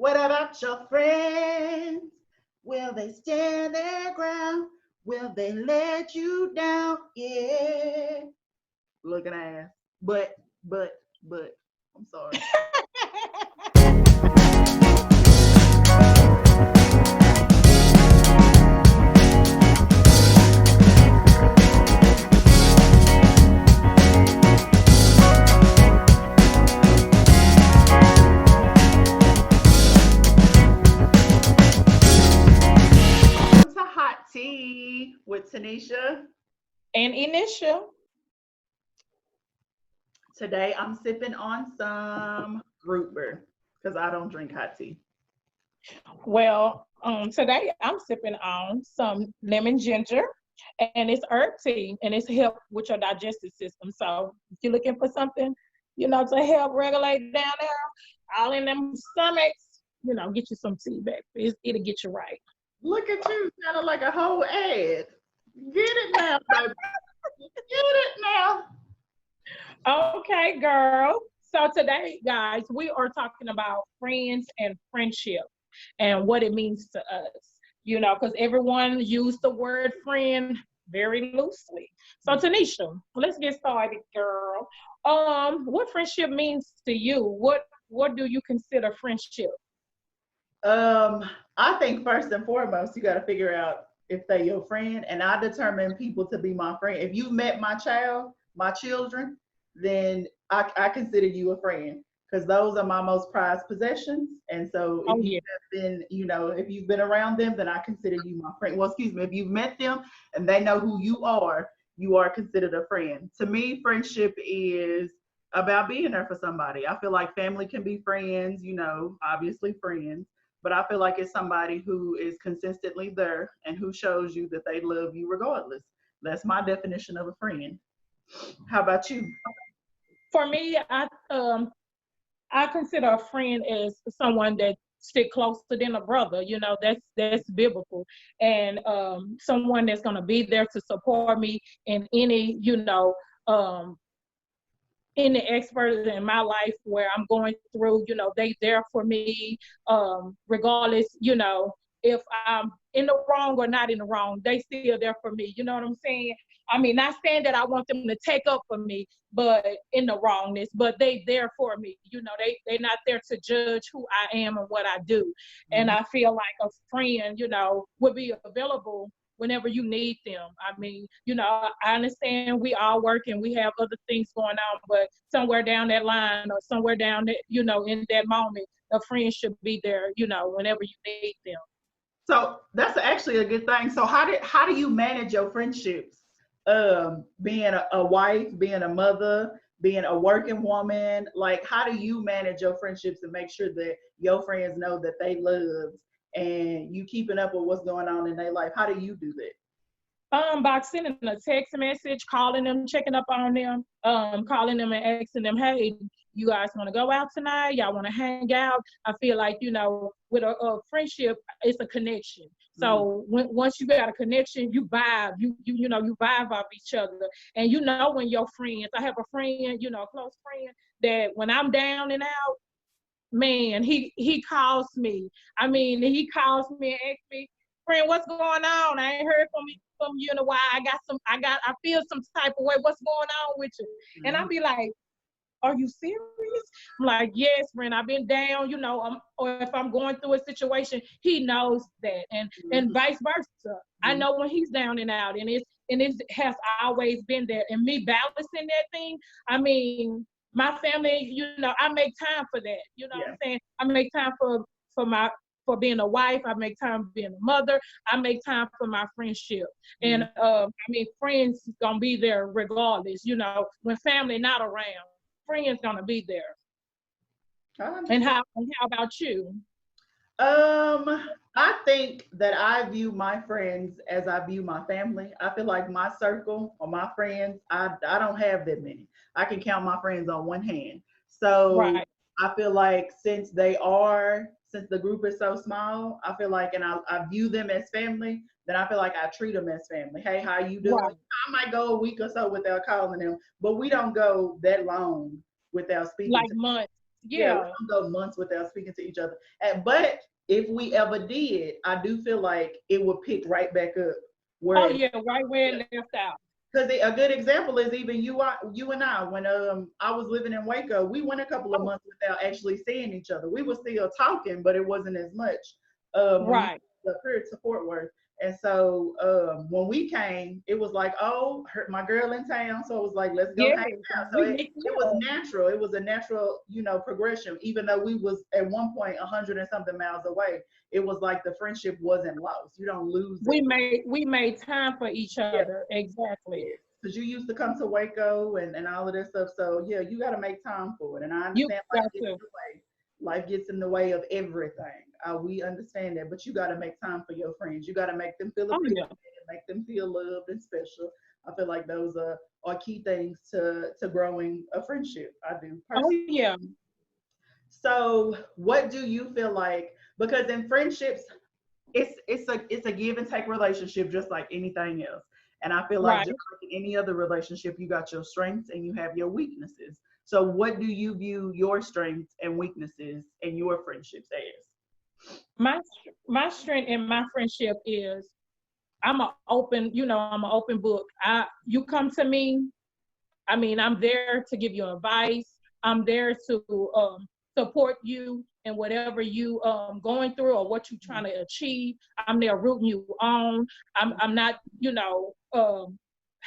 What about your friends? Will they stand their ground? Will they let you down? Yeah. Looking ass. But, but, but, I'm sorry. Welcome to Hot Tea with Tanisha. And initial. Today I'm sipping on some grouper because I don't drink hot tea. Well, today I'm sipping on some lemon ginger, and it's herb tea, and it's help with your digestive system. So if you're looking for something, to help regulate down there, all in them stomachs, get you some tea, baby. It'll get you right. Look at you, sounding like a whole ad. Get it now, baby. Get it now. Okay, girl. So today, guys, we are talking about friends and friendship and what it means to us. Because everyone used the word friend very loosely. So Tanisha, let's get started, girl. What friendship means to you? What do you consider friendship? Um, I think first and foremost, you got to figure out if they your friend, and I determine people to be my friend. If you met my children, then I consider you a friend because those are my most prized possessions. And so if Oh you yeah. have been, if you've been around them, then I consider you my friend. Well, excuse me, if you've met them and they know who you are considered a friend. To me, friendship is about being there for somebody. I feel like family can be friends, obviously friends, but I feel like it's somebody who is consistently there and who shows you that they love you regardless. That's my definition of a friend. How about you? For me, I consider a friend as someone that stick closer than a brother. That's biblical, and someone that's gonna be there to support me in um, any expert in my life where I'm going through. They there for me, regardless. If I'm in the wrong or not in the wrong, they still there for me. You know what I'm saying? I mean, not saying that I want them to take up for me, but in the wrongness, but they there for me. They not there to judge who I am and what I do. And Mhm. I feel like a friend, would be available whenever you need them. I mean, I understand we all work and we have other things going on, but somewhere down that line or somewhere down that, in that moment, a friend should be there, whenever you need them. So that's actually a good thing. So how do you manage your friendships? Being a wife, being a mother, being a working woman, like how do you manage your friendships and make sure that your friends know that they loved and you keeping up with what's going on in their life? How do you do that? By sending a text message, calling them, checking up on them, calling them and asking them, hey, you guys want to go out tonight? Y'all want to hang out? I feel like, with a friendship, it's a connection. Mm. So once you got a connection, you vibe, you vibe off each other. And you know when your friends, I have a friend, a close friend, that when I'm down and out, man, he calls me. I mean, he calls me and asks me, friend, what's going on? I ain't heard from you in a while. I feel some type of way. What's going on with you? And I'll Mhm. be like, are you serious? I'm like, yes, friend, I've been down, or if I'm going through a situation, he knows that. And Mhm. vice versa. I Mhm. know when he's down and out, and it has always been there. And me balancing that thing, I mean, my family, I make time for that. You know what I'm Yeah. saying? I make time for my for being a wife. I make time for being a mother. I make time for my friendship. And Mhm. I mean, friends gonna be there regardless. When family not around, friends gonna be there. I And understand. how about you? I think that I view my friends as I view my family. I feel like my circle or my friends, I don't have that many. I can count my friends on one hand. So Right. I feel like since the group is so small, I feel like, and I view them as family, then I feel like I treat them as family. Hey, how you doing? Right. I might go a week or so without calling them, but we don't go that long without speaking Like to. months. Yeah, we Yeah. don't go months without speaking to each other. But if we ever did, I do feel like it would pick right back up. Oh Where yeah, right where it left out. because a good example is even you and I, when I was living in Waco, we went a couple of Oh, months without actually seeing each other. We were still talking, but it wasn't as much when you right. up here to Fort Worth. And so when we came, it was like, oh, my girl in town, so it was like, let's go Yes, hang out. So we it, mixed it was up. natural. It was a natural, progression. Even though we was at one point 100 and something miles away, it was like the friendship wasn't lost. You don't lose it. We made time for each Yeah, other. Exactly. because you used to come to Waco and all of this stuff. So yeah, you got to make time for it. And I You understand life got gets in to. the way. Life gets in the way of everything. We understand that, but you got to make time for your friends. You got to make them feel Oh appreciated, yeah. make them feel loved and special. I feel like those are key things to growing a friendship. I do Oh personally. yeah. So, what do you feel like? Because in friendships, it's a give and take relationship just like anything else. And I feel like Right. just like in any other relationship, you got your strengths and you have your weaknesses. So what do you view your strengths and weaknesses in your friendships as? My strength in my friendship is I'm an open book. You come to me, I mean, I'm there to give you advice. I'm there to support you in whatever you going through or what you're trying to achieve. I'm there rooting you on. I'm not,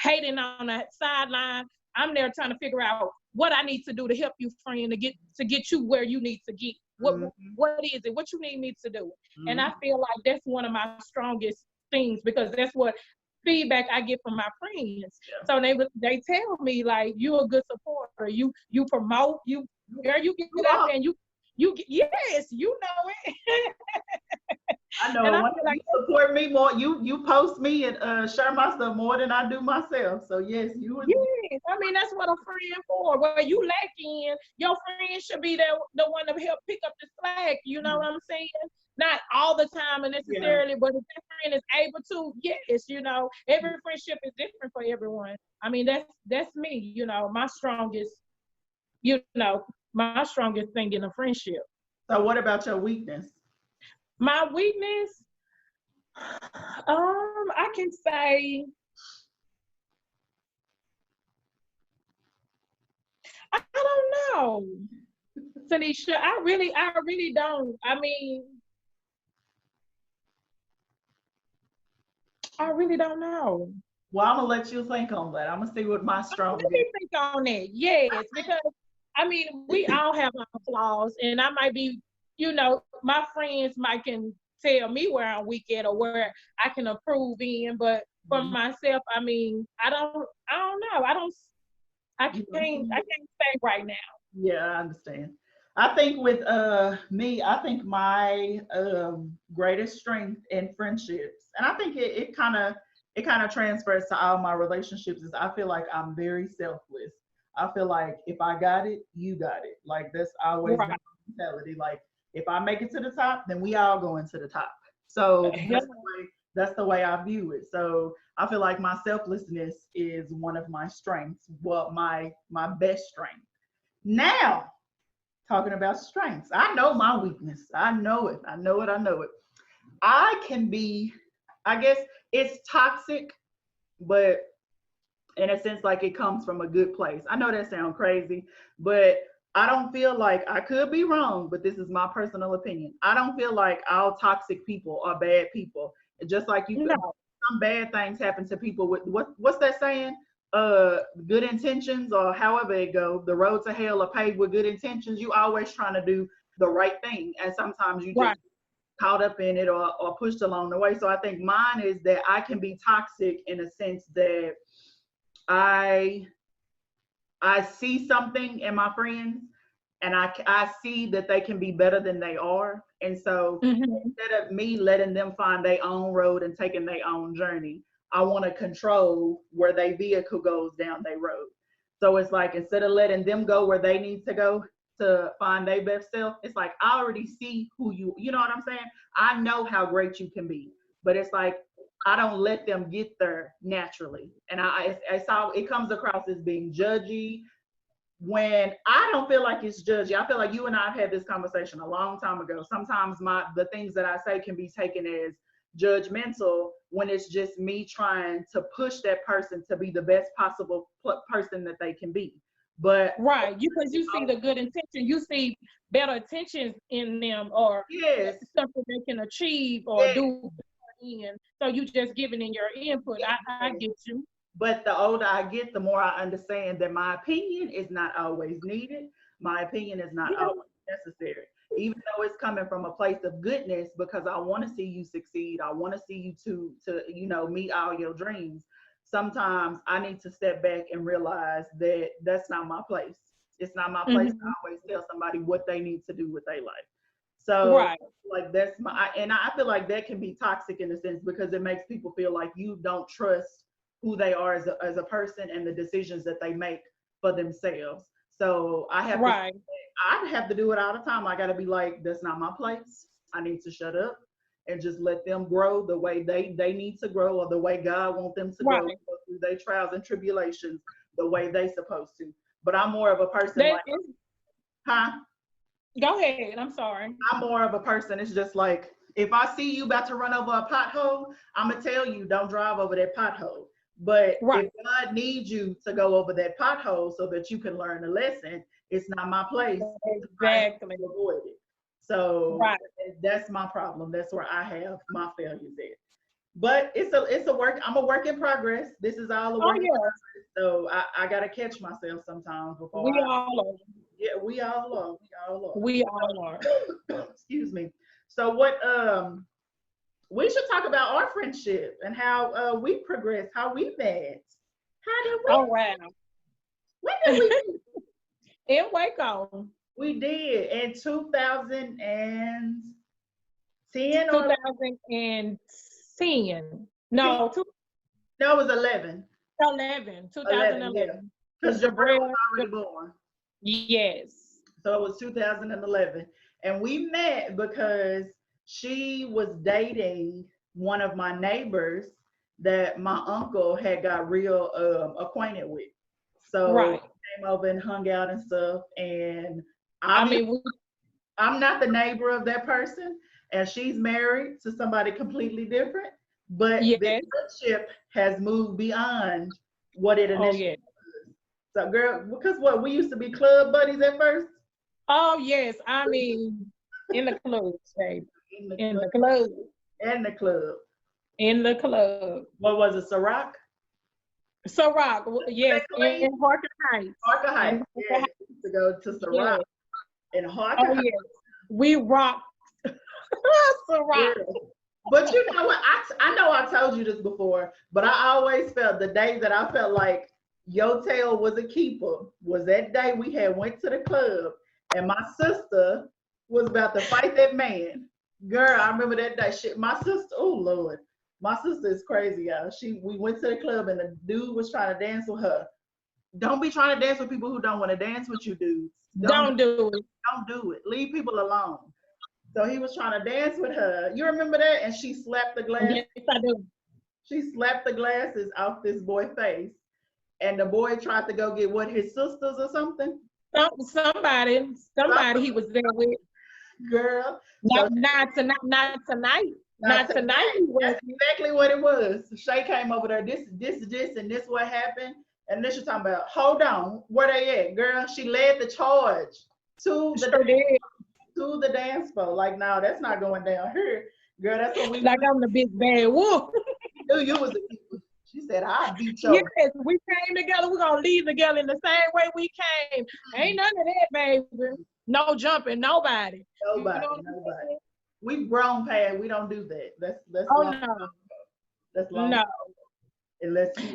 hating on that sideline. I'm there trying to figure out what I need to do to help you, friend, to get you where you need to get. What Mm-hmm. what is it? What you need me to do? And I Mm-hmm. feel like that's one of my strongest things because that's what feedback I get from my friends. Yeah. So they tell me like you're a good supporter. You promote you girl. You get You out are. there and yes, you know it. I And know I when feel you like support me more, you post me and share my stuff more than I do myself. So yes, you was. yes, I mean that's what a friend for. Where you lacking, your friend should be the one to help pick up the slack. You know what I'm saying? Not all the time and Yeah. necessarily, but if that friend is able to, yes, every friendship is different for everyone. I mean that's me. My strongest thing in a friendship. So what about your weakness? My weakness, I can say I don't know, Tanisha. I really don't. I mean, I really don't know. Well, I'm gonna let you think on that. I'm gonna see what my Let strongest. me think on it. Yes, because I mean, we all have our flaws, and I might be, my friends might can tell me where I'm weak at or where I can improve in, but for Mhm. myself, I mean, I don't know. I You can't, I know, can't say right now. yeah, I understand. I think with me, I think my greatest strength in friendships, and I think it kind of transfers to all my relationships, is I feel like I'm very selfless. I feel like if I got it, you got it. Like that's always been Right. my mentality. Like if I make it to the top, then we all going to the top. So Hell, that's the way I view it. So I feel like my selflessness is one of my strengths. Well, my best strength. Now, talking about strengths, I know my weakness. I know it. I know it. I know it. I can be, I guess it's toxic, but in a sense, like it comes from a good place. I know that sounds crazy, but I don't feel like, I could be wrong, but this is my personal opinion. I don't feel like all toxic people are bad people. Just like you feel no. some bad things happen to people with what's that saying? Good intentions, or however it goes. The road to hell are paved with good intentions. You always trying to do the right thing, and sometimes you just Right. caught up in it or pushed along the way. So I think mine is that I can be toxic in a sense that I I see something in my friends, and I see that they can be better than they are. And so Hmm. instead of me letting them find their own road and taking their own journey, I want to control where their vehicle goes down their road. So it's like instead of letting them go where they need to go to find their best self, it's like I already see who you know what I'm saying? I know how great you can be. But it's like I don't let them get there naturally. And it comes across as being judgy, when I don't feel like it's judgy. I feel like you and I have had this conversation a long time ago. Sometimes the things that I say can be taken as judgmental when it's just me trying to push that person to be the best possible person that they can be. But right, because you see the good intention, you see better intentions in them, or yes, something they can achieve or yes, do. And so you just giving in your input. I yes. get you. But the older I get, the more I understand that my opinion is not always needed. My opinion is not Yeah, always necessary. Even though it's coming from a place of goodness, because I want to see you succeed. I want to see you to meet all your dreams. Sometimes I need to step back and realize that that's not my place. It's not my place to hmm, always tell somebody what they need to do with their life. So right, like that's and I feel like that can be toxic in a sense because it makes people feel like you don't trust who they are as a person and the decisions that they make for themselves. So right, I have to do it all the time. I got to be like, that's not my place. I need to shut up and just let them grow the way they need to grow, or the way God wants them to grow, right. go through their trials and tribulations the way they supposed to. But I'm more of a person That like, is, huh? go ahead. I'm sorry. I'm more of a person. It's just like if I see you about to run over a pothole, I'm gonna tell you don't drive over that pothole. But Right, if God needs you to go over that pothole so that you can learn a lesson, it's not my place to try to help exactly. you avoid it. So Right. that's my problem. That's where I have my failures at. But it's a work. I'm a work in progress. This is all a Oh work in yeah, progress. So I gotta catch myself sometimes before we I. all are. Yeah, we all are. We all We all are. are. Excuse me. So we should talk about our friendship and how we progressed, how we met. How did we? Oh wow. When did we meet? In Waco, We did in 2010 or 2010. No, no, it was 11. 2011. 11, yeah. 2011. Because Jabril was Jabrea, already born. yes. So it was 2011. And we met because she was dating one of my neighbors that my uncle had got real acquainted with. So Right. we came over and hung out and stuff. And I obviously, mean, we, I'm not the neighbor of that person, and she's married to somebody completely different. But the yes. friendship has moved beyond what it Oh, initially yeah. was. So, girl, because what we used to be club buddies at first. Oh, yes. I mean, in the club, baby. In the In club. the club. And the club. In the club. What was it, Ciroc? So, Rock, yes, Clean? in Harker Heights. Harker In Heights. Harker Yeah, Heights. to go to Ciroc Yes. in Harker Oh, Heights. yes. We rock. So, Rock. Girl. But you know what? I know I told you this before, but I always felt the day that I felt like your tail was a keeper was that day we had went to the club and my sister was about to fight that man. Girl, I remember that day. Shit, my sister, oh Lord. My sister is crazy, y'all. We went to the club and the dude was trying to dance with her. Don't be trying to dance with people who don't want to dance with you, dudes. Don't do it. Don't do it. Leave people alone. So he was trying to dance with her. You remember that? And she slapped the glass. Yes, I do. She slapped the glasses off this boy's face. And the boy tried to go get what, his sisters or something? Somebody he was there with. Girl. So Not tonight. Not tonight. not Not tonight. He tonight. That's wasn't. exactly what it was. Shay came over there. This, and this what happened. And then she's talking about, hold on, where they at, girl? She led the charge to the Sure did. to the dance floor. Like, no, that's not going down here. Girl, that's what we Like I'm the big bad wolf. knew you was the keeper. She said, I'll beat your Yes, we came together. We're gonna leave together in the same way we came. Ain't none of that, baby. No jumping, nobody. nobody, You know what I'm nobody. saying? We've grown past, we don't do that. That's Oh long. no, That's long. no. Unless you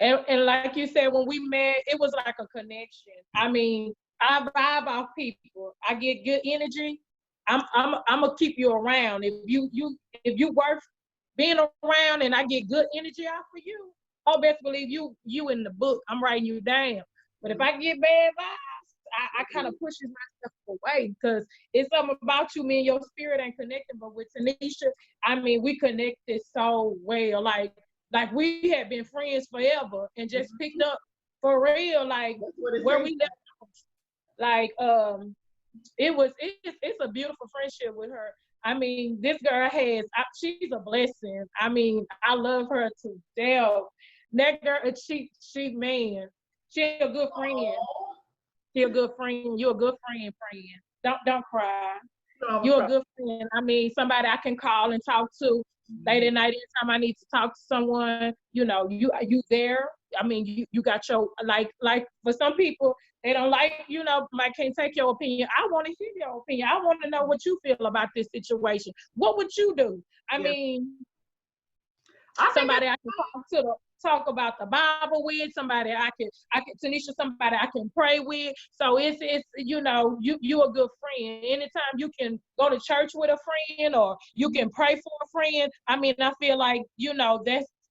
And and like you said, when we met, it was like a connection. I mean, I vibe off people. I get good energy. I'm gonna keep you around. If you worth being around and I get good energy off of you, oh best believe you in the book. I'm writing you down. But if I get bad vibes, I kind of pushes myself away because it's something about you, me and your spirit ain't connected. But with Tanisha, I mean, we connected so well. Like we had been friends forever and just picked up For real, like That's what it where seems we left off, like it's a beautiful friendship with her. I mean, this girl she's a blessing. I mean, I love her to death. That girl, man, she a good like. friend. She a good friend. You a good friend. Don't cry. No, You're a good friend. I mean, somebody I can call and talk to late at night anytime I need to talk to someone. You know, you there. I mean, you got your like for some people they don't like, I can't take your opinion. I want to hear your opinion. I want to know what you feel about this situation. What would you do? I yeah. mean, I think somebody I can talk about the Bible with, somebody I can Tanisha, somebody I can pray with. So it's you a good friend. Anytime you can go to church with a friend or you can pray for a friend. I mean, I feel like,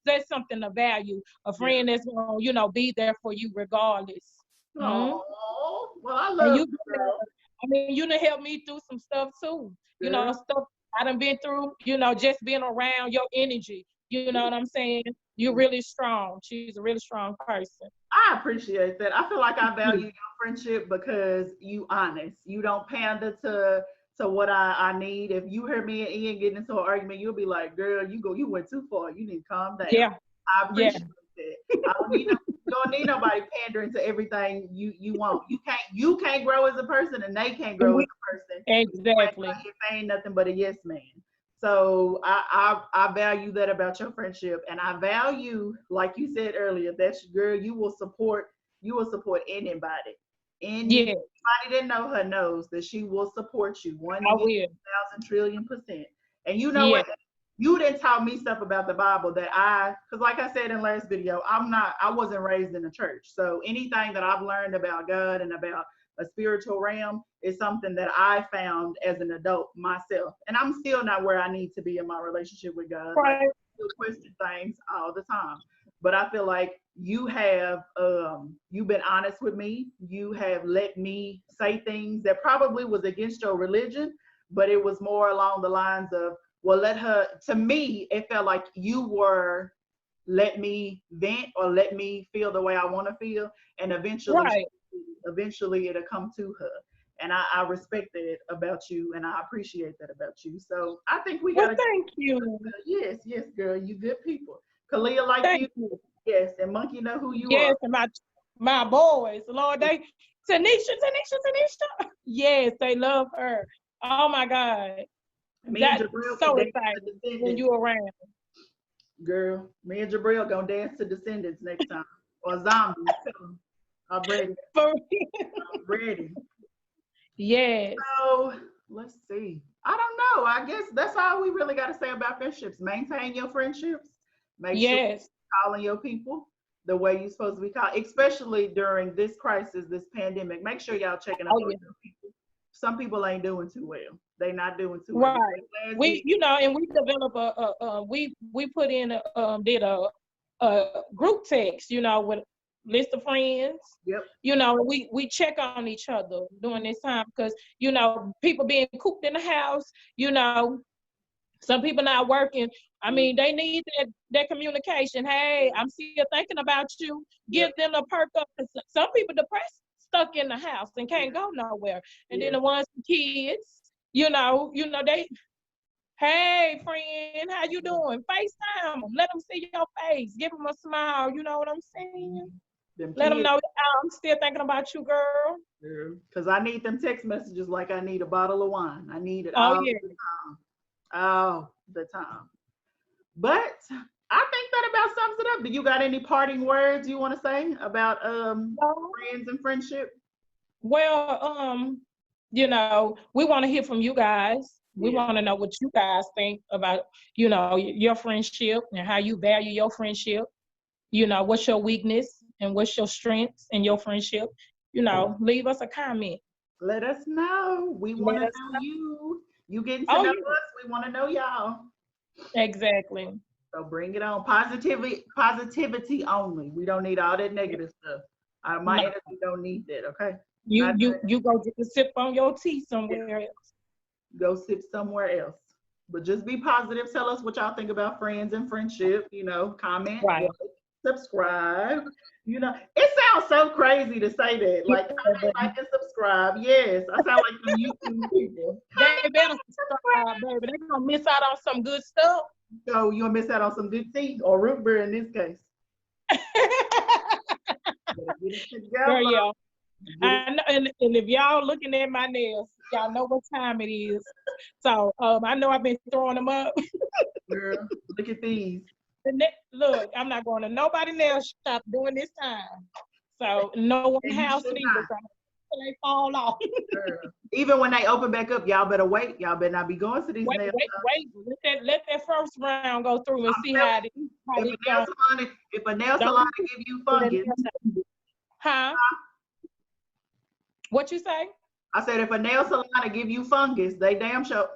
that's something to value. A yeah. friend that's gonna, be there for you regardless. Mm-hmm. Oh, well, I And love you, you, girl. I mean, you done helped me through some stuff too. Girl. Stuff I done been through, just being around your energy. You know what I'm saying? You're really strong. She's a really strong person. I appreciate that. I feel like I value your friendship because you honest. You don't pander to what I need. If you hear me and Ian getting into an argument, you'll be like, "Girl, you went too far. You need to calm down." Yeah, I yeah, appreciate that. I don't need no, you don't need nobody pandering to everything you want. You can't grow as a person, and they can't grow as a person. exactly. If they ain't nothing but a yes man. So I value that about your friendship, and I value, like you said earlier, that girl you will support anybody. Yeah, Anybody that know her knows that she will support you one I million will. thousand trillion percent. And you know Yeah, what? You didn't taught me stuff about the Bible because like I said in last video, I wasn't raised in a church. So anything that I've learned about God and about a spiritual realm is something that I found as an adult myself. And I'm still not where I need to be in my relationship with God. Like, right. I still question things all the time. But I feel like you've been honest with me. You have let me say things that probably was against your religion, but it was more along the lines of, well, to me, it felt like you were let me vent or let me feel the way I want to feel. And Right. eventually it'll come to her. And I respect that about you and I appreciate that about you. So I think we Well, got to, thank you. yes, girl, you good people. Kalia like you, Thank you. yes, and Monkey know who you are. Yes, and my boys, Lord, Tanisha. Yes, they love her. Oh my God. Me and That's Jabril can so dance to exciting when Descendants. you around. Girl, me and Jabril gonna dance to Descendants next time. Or Zombies. Tell 'em. I'm ready. For I'm ready. yes, So let's see. I don't know. I guess that's all we really got to say about friendships. Maintain your friendships. Make sure yes. you're calling your people the way you're supposed to be called, especially during this crisis, this pandemic. Make sure y'all checking up Oh on yeah. your people. Some people ain't doing too well. They not doing too well. Right. Last We, week, and we develop we put in did a group text, with list of friends. yep. We check on each other during this time because people being cooped in the house. You know, some people not working. I mean, they need that communication. Hey, I'm still thinking about you. Give Yep. them a perk up. Some people depressed, stuck in the house and can't go nowhere. And then Yes. the ones with kids, they, hey friend, how you doing? FaceTime them. Let them see your face. Give them a smile. You know what I'm saying? Them Let them kids. know I'm still thinking about you, girl. Because I need them text messages like I need a bottle of wine. I need it Oh all yeah. the time. All the time. But I think that about sums it up. Do you got any parting words you want to say about friends and friendship? Well, we want to hear from you guys. We Yeah. want to know what you guys think about, your friendship and how you value your friendship. What's your weakness and what's your strengths in your friendship. Leave us a comment. Let us know. We want Let to us know know. you. You getting to Oh, know yeah, us. We want to know y'all. exactly. So bring it on. Positivity only. We don't need all that negative stuff. My No, energy don't need that. Okay. you Not you that. you go get to sip on your tea Yeah. somewhere else. Go sit somewhere else. But just be positive. Tell us what y'all think about friends and friendship. Comment. Right. Like, subscribe. You know, it sounds so crazy to say that. Like, comment, like, and subscribe. Yes, I sound like some YouTube people. They better subscribe, baby. They're gonna miss out on some good stuff. So you'll miss out on some good tea or root beer in this case. Better get it together. Girl, yeah. Get it- And if y'all looking at my nails, y'all know what time it is. So I know I've been throwing them up. Girl, look at these. Look, I'm not going to nobody nail shop during this time. So no one And you house should either. not. So they fall off. Girl. Even when they open back up, y'all better wait. Y'all better not be going to these Wait. nail shops. Let that first round go through and see how it If a nail salon give you fungus, huh? What you say? I said if a nail salon give you fungus, they dang sure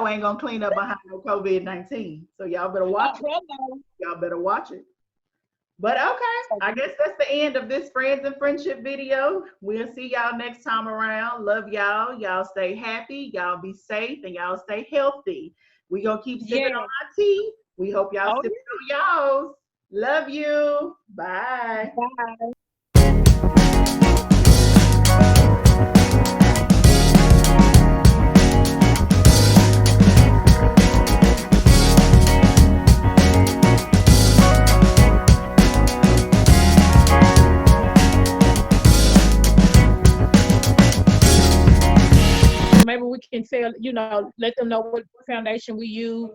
ain't gonna clean up behind no COVID-19. So y'all better watch it. Hello. Y'all better watch it. But okay, I guess that's the end of this friends and friendship video. We'll see y'all next time around. Love y'all. Y'all stay happy. Y'all be safe and y'all stay healthy. We gonna keep sipping on our tea. We hope y'all sipping on y'all's. Love you. Bye. Bye. Maybe we can tell, let them know what foundation we use.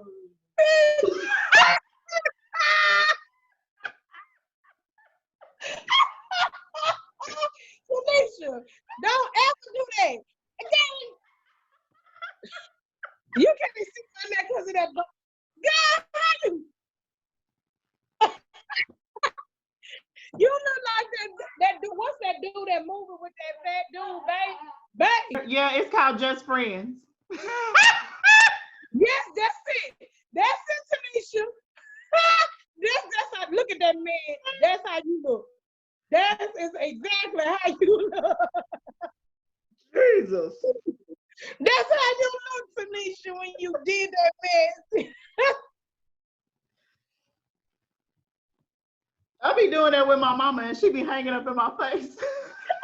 Tanisha, don't ever do that. Again. You can't be sitting on that because of that. God, how you? You look like that dude. What's that dude that moving with that fat dude, babe? Yeah, it's called Just Friends. Yes, that's it. That's it, Tanisha. That's how. Look at that man. That's how you look. That is exactly how you look. Jesus. That's how you look, Tanisha, when you did that, man. I be doing that with my mama and she be hanging up in my face.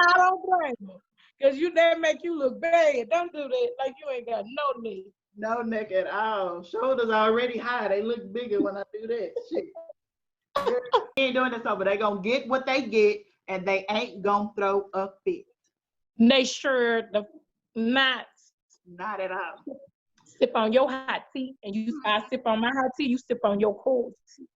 I don't blame her. Because that make you look bad. Don't do that like you ain't got no neck. No neck at all. Shoulders already high. They look bigger when I do that shit. Girl, they ain't doing this over. They gonna get what they get and they ain't gonna throw a fit. Make sure not at all. sip on your hot tea and I sip on my hot tea, you sip on your cold tea.